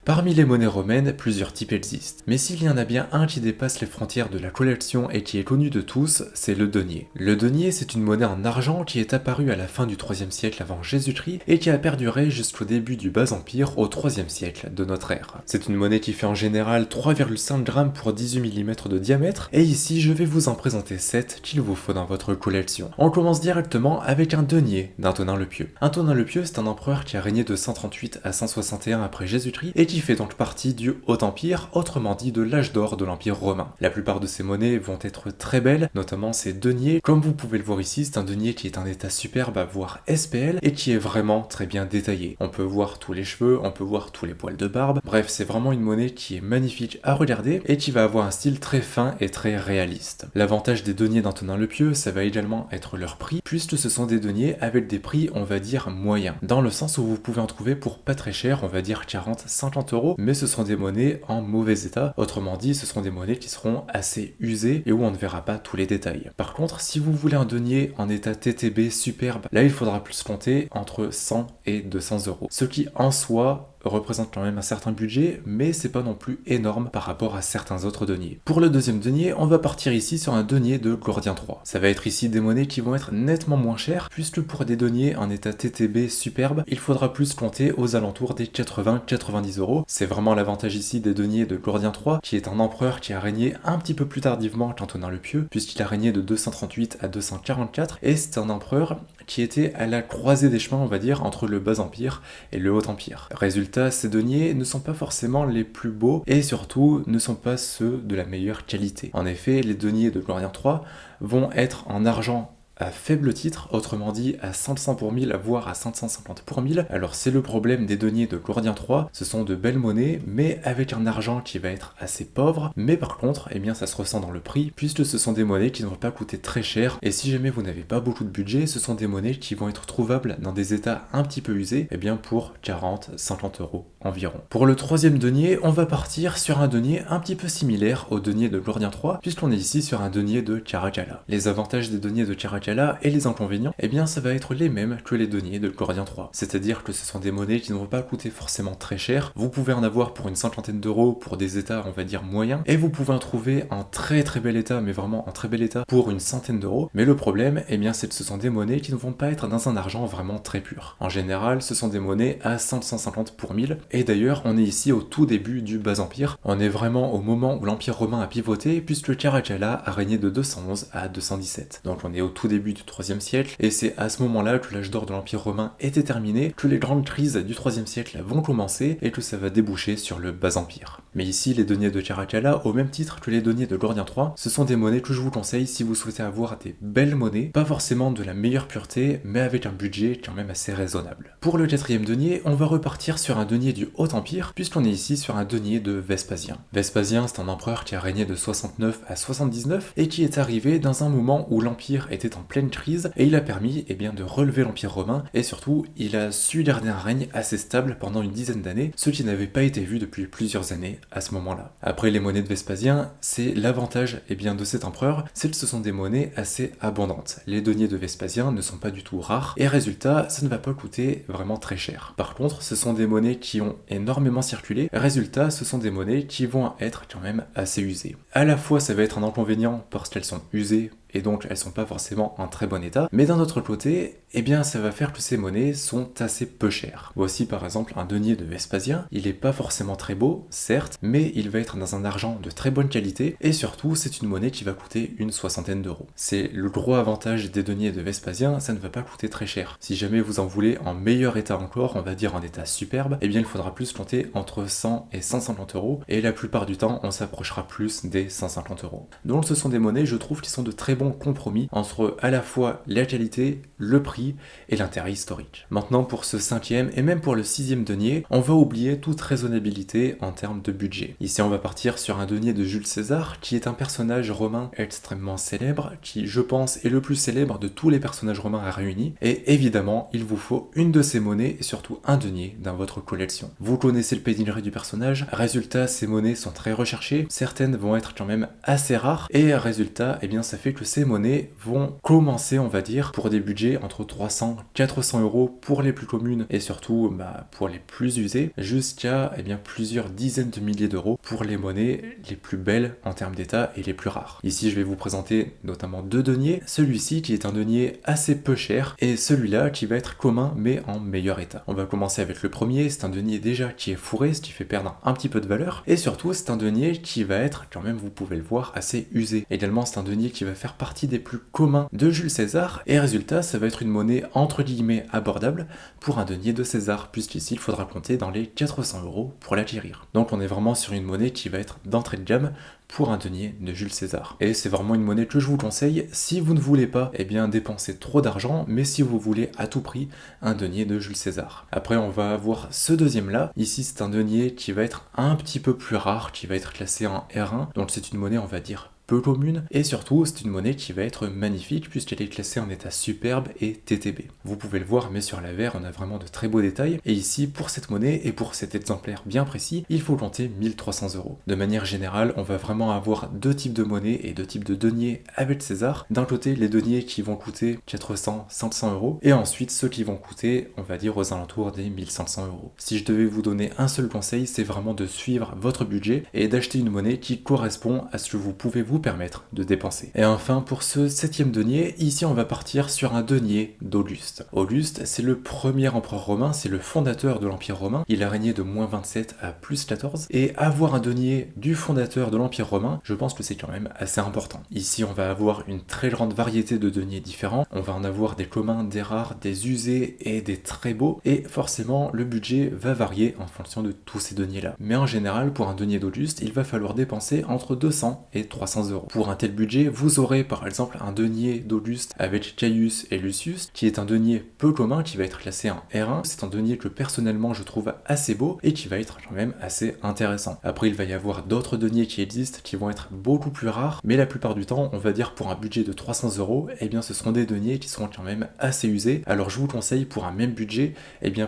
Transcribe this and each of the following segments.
Parmi les monnaies romaines, plusieurs types existent. Mais s'il y en a bien un qui dépasse les frontières de la collection et qui est connu de tous, c'est le denier. Le denier, c'est une monnaie en argent qui est apparue à la fin du 3e siècle avant Jésus-Christ et qui a perduré jusqu'au début du Bas-Empire au 3e siècle de notre ère. C'est une monnaie qui fait en général 3,5 grammes pour 18 mm de diamètre et ici je vais vous en présenter 7 qu'il vous faut dans votre collection. On commence directement avec un denier d'Antonin le Pieux. Antonin le Pieux, c'est un empereur qui a régné de 138 à 161 après Jésus-Christ et qui fait donc partie du Haut-Empire, autrement dit de l'âge d'or de l'Empire romain. La plupart de ces monnaies vont être très belles, notamment ces deniers. Comme vous pouvez le voir ici, c'est un denier qui est en état superbe à voir SPL et qui est vraiment très bien détaillé. On peut voir tous les cheveux, on peut voir tous les poils de barbe. Bref, c'est vraiment une monnaie qui est magnifique à regarder et qui va avoir un style très fin et très réaliste. L'avantage des deniers d'Antonin le Pieux, ça va également être leur prix, puisque ce sont des deniers avec des prix, on va dire, moyens. Dans le sens où vous pouvez en trouver pour pas très cher, on va dire 40-50 €, mais ce sont des monnaies en mauvais état. Autrement dit, ce sont des monnaies qui seront assez usées et où on ne verra pas tous les détails. Par contre, si vous voulez un denier en état TTB superbe, là il faudra plus compter entre 100 et 200 €. Ce qui en soi représente quand même un certain budget, mais c'est pas non plus énorme par rapport à certains autres deniers. Pour le deuxième denier, on va partir ici sur un denier de Gordien III. Ça va être ici des monnaies qui vont être nettement moins chères, puisque pour des deniers en état TTB superbe, il faudra plus compter aux alentours des 80-90 €. C'est vraiment l'avantage ici des deniers de Gordien III, qui est un empereur qui a régné un petit peu plus tardivement qu'Antonin le Pieux, puisqu'il a régné de 238 à 244, et c'est un empereur qui était à la croisée des chemins, on va dire, entre le Bas-Empire et le Haut-Empire. Résultat, ces deniers ne sont pas forcément les plus beaux et surtout ne sont pas ceux de la meilleure qualité. En effet, les deniers de Gordien III vont être en argent à faible titre, autrement dit à 500 pour 1000, voire à 550 pour 1000. Alors c'est le problème des deniers de Gordien III, ce sont de belles monnaies, mais avec un argent qui va être assez pauvre, mais par contre, eh bien ça se ressent dans le prix, puisque ce sont des monnaies qui ne vont pas coûter très cher, et si jamais vous n'avez pas beaucoup de budget, ce sont des monnaies qui vont être trouvables dans des états un petit peu usés, eh bien pour 40-50 € environ. Pour le troisième denier, on va partir sur un denier un petit peu similaire au denier de Gordien III, puisqu'on est ici sur un denier de Caracalla. Les avantages des deniers de Caracalla et les inconvénients, eh bien ça va être les mêmes que les deniers de Gordien III. C'est-à-dire que ce sont des monnaies qui ne vont pas coûter forcément très cher, vous pouvez en avoir pour une cinquantaine d'euros pour des états on va dire moyens, et vous pouvez en trouver en très très bel état, mais vraiment en très bel état, pour une centaine d'euros. Mais le problème, eh bien c'est que ce sont des monnaies qui ne vont pas être dans un argent vraiment très pur. En général, ce sont des monnaies à 550 pour 1000, et d'ailleurs on est ici au tout début du Bas-Empire, on est vraiment au moment où l'Empire romain a pivoté, puisque Caracalla a régné de 211 à 217. Donc on est au tout début du 3e siècle, et c'est à ce moment-là que l'âge d'or de l'Empire romain était terminé, que les grandes crises du 3e siècle vont commencer, et que ça va déboucher sur le Bas-Empire. Mais ici, les deniers de Caracalla, au même titre que les deniers de Gordien III, ce sont des monnaies que je vous conseille si vous souhaitez avoir des belles monnaies, pas forcément de la meilleure pureté, mais avec un budget quand même assez raisonnable. Pour le quatrième denier, on va repartir sur un denier du Haut-Empire, puisqu'on est ici sur un denier de Vespasien. Vespasien, c'est un empereur qui a régné de 69 à 79, et qui est arrivé dans un moment où l'Empire était en pleine crise, et il a permis bien, de relever l'Empire romain, et surtout, il a su garder un règne assez stable pendant une dizaine d'années, ce qui n'avait pas été vu depuis plusieurs années à ce moment-là. Après les monnaies de Vespasien, c'est l'avantage bien, de cet empereur, c'est que ce sont des monnaies assez abondantes. Les deniers de Vespasien ne sont pas du tout rares, et résultat, ça ne va pas coûter vraiment très cher. Par contre, ce sont des monnaies qui ont énormément circulé, résultat, ce sont des monnaies qui vont être quand même assez usées. À la fois, ça va être un inconvénient parce qu'elles sont usées, et donc elles sont pas forcément en très bon état, mais d'un autre côté, eh bien ça va faire que ces monnaies sont assez peu chères. Voici par exemple un denier de Vespasien, il est pas forcément très beau, certes, mais il va être dans un argent de très bonne qualité, et surtout c'est une monnaie qui va coûter une soixantaine d'euros. C'est le gros avantage des deniers de Vespasien, ça ne va pas coûter très cher. Si jamais vous en voulez en meilleur état encore, on va dire en état superbe, eh bien il faudra plus compter entre 100 et 150 €, et la plupart du temps on s'approchera plus des 150 €. Donc ce sont des monnaies, je trouve, qui sont de très compromis entre à la fois la qualité, le prix et l'intérêt historique. Maintenant pour ce cinquième et même pour le sixième denier, on va oublier toute raisonnabilité en termes de budget. Ici on va partir sur un denier de Jules César qui est un personnage romain extrêmement célèbre, qui je pense est le plus célèbre de tous les personnages romains réunis, et évidemment il vous faut une de ces monnaies et surtout un denier dans votre collection. Vous connaissez le pedigree du personnage, résultat ces monnaies sont très recherchées, certaines vont être quand même assez rares, et résultat eh bien ça fait que ces monnaies vont commencer, on va dire, pour des budgets entre 300 et 400 euros pour les plus communes et surtout pour les plus usées, jusqu'à plusieurs dizaines de milliers d'euros pour les monnaies les plus belles en termes d'état et les plus rares. Ici, je vais vous présenter notamment deux deniers, celui-ci qui est un denier assez peu cher et celui-là qui va être commun mais en meilleur état. On va commencer avec le premier, c'est un denier déjà qui est fourré, ce qui fait perdre un petit peu de valeur, et surtout c'est un denier qui va être, quand même vous pouvez le voir, assez usé. Également c'est un denier qui va faire partie des plus communs de Jules César, et résultat ça va être une monnaie entre guillemets abordable pour un denier de César, puisqu'ici il faudra compter dans les 400 euros pour l'acquérir. Donc on est vraiment sur une monnaie qui va être d'entrée de gamme pour un denier de Jules César. Et c'est vraiment une monnaie que je vous conseille si vous ne voulez pas dépenser trop d'argent, mais si vous voulez à tout prix un denier de Jules César. Après on va avoir ce deuxième là, ici c'est un denier qui va être un petit peu plus rare, qui va être classé en R1, donc c'est une monnaie on va dire peu commune, et surtout c'est une monnaie qui va être magnifique puisqu'elle est classée en état superbe et TTB. Vous pouvez le voir, mais sur l'avers on a vraiment de très beaux détails, et ici pour cette monnaie et pour cet exemplaire bien précis, il faut compter 1300 euros. De manière générale, on va vraiment avoir deux types de monnaies et deux types de deniers avec César. D'un côté les deniers qui vont coûter 400-500 euros, et ensuite ceux qui vont coûter, on va dire, aux alentours des 1500 euros. Si je devais vous donner un seul conseil, c'est vraiment de suivre votre budget et d'acheter une monnaie qui correspond à ce que vous pouvez vous permettre de dépenser. Et enfin pour ce 7e denier, ici on va partir sur un denier d'Auguste. Auguste, c'est le premier empereur romain, c'est le fondateur de l'Empire romain, il a régné de -27 à +14, et avoir un denier du fondateur de l'Empire romain, je pense que c'est quand même assez important. Ici on va avoir une très grande variété de deniers différents, on va en avoir des communs, des rares, des usés et des très beaux, et forcément le budget va varier en fonction de tous ces deniers là. Mais en général pour un denier d'Auguste, il va falloir dépenser entre 200 et 300 euros. Pour un tel budget, vous aurez par exemple un denier d'Auguste avec Caius et Lucius, qui est un denier peu commun, qui va être classé en R1. C'est un denier que personnellement je trouve assez beau et qui va être quand même assez intéressant. Après il va y avoir d'autres deniers qui existent, qui vont être beaucoup plus rares, mais la plupart du temps, on va dire pour un budget de 300 euros, ce seront des deniers qui seront quand même assez usés. Alors je vous conseille pour un même budget,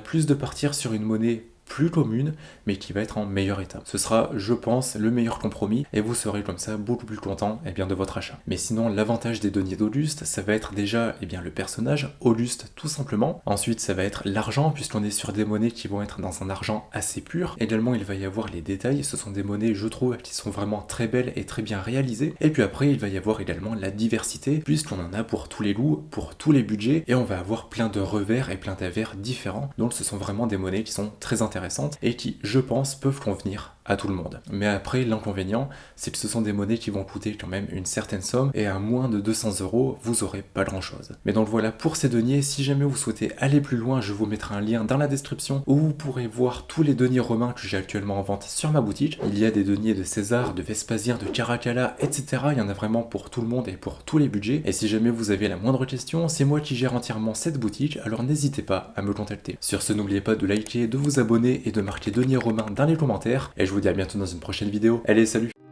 plus de partir sur une monnaie plus commune, mais qui va être en meilleur état. Ce sera, je pense, le meilleur compromis, et vous serez comme ça beaucoup plus content de votre achat. Mais sinon, l'avantage des deniers d'Auguste, ça va être déjà le personnage, Auguste tout simplement. Ensuite, ça va être l'argent, puisqu'on est sur des monnaies qui vont être dans un argent assez pur. Également, il va y avoir les détails, ce sont des monnaies, je trouve, qui sont vraiment très belles et très bien réalisées. Et puis après, il va y avoir également la diversité, puisqu'on en a pour tous les goûts, pour tous les budgets, et on va avoir plein de revers et plein d'avers différents. Donc ce sont vraiment des monnaies qui sont très intéressantes et qui, je pense, peuvent convenir à tout le monde. Mais après, l'inconvénient, c'est que ce sont des monnaies qui vont coûter quand même une certaine somme, et à moins de 200 euros, vous aurez pas grand chose. Mais donc voilà pour ces deniers. Si jamais vous souhaitez aller plus loin, je vous mettrai un lien dans la description où vous pourrez voir tous les deniers romains que j'ai actuellement en vente sur ma boutique. Il y a des deniers de César, de Vespasien, de Caracalla, etc. Il y en a vraiment pour tout le monde et pour tous les budgets. Et si jamais vous avez la moindre question, c'est moi qui gère entièrement cette boutique, alors n'hésitez pas à me contacter. Sur ce, n'oubliez pas de liker, de vous abonner et de marquer denier romain dans les commentaires. Et je vous dis à bientôt dans une prochaine vidéo. Allez, salut!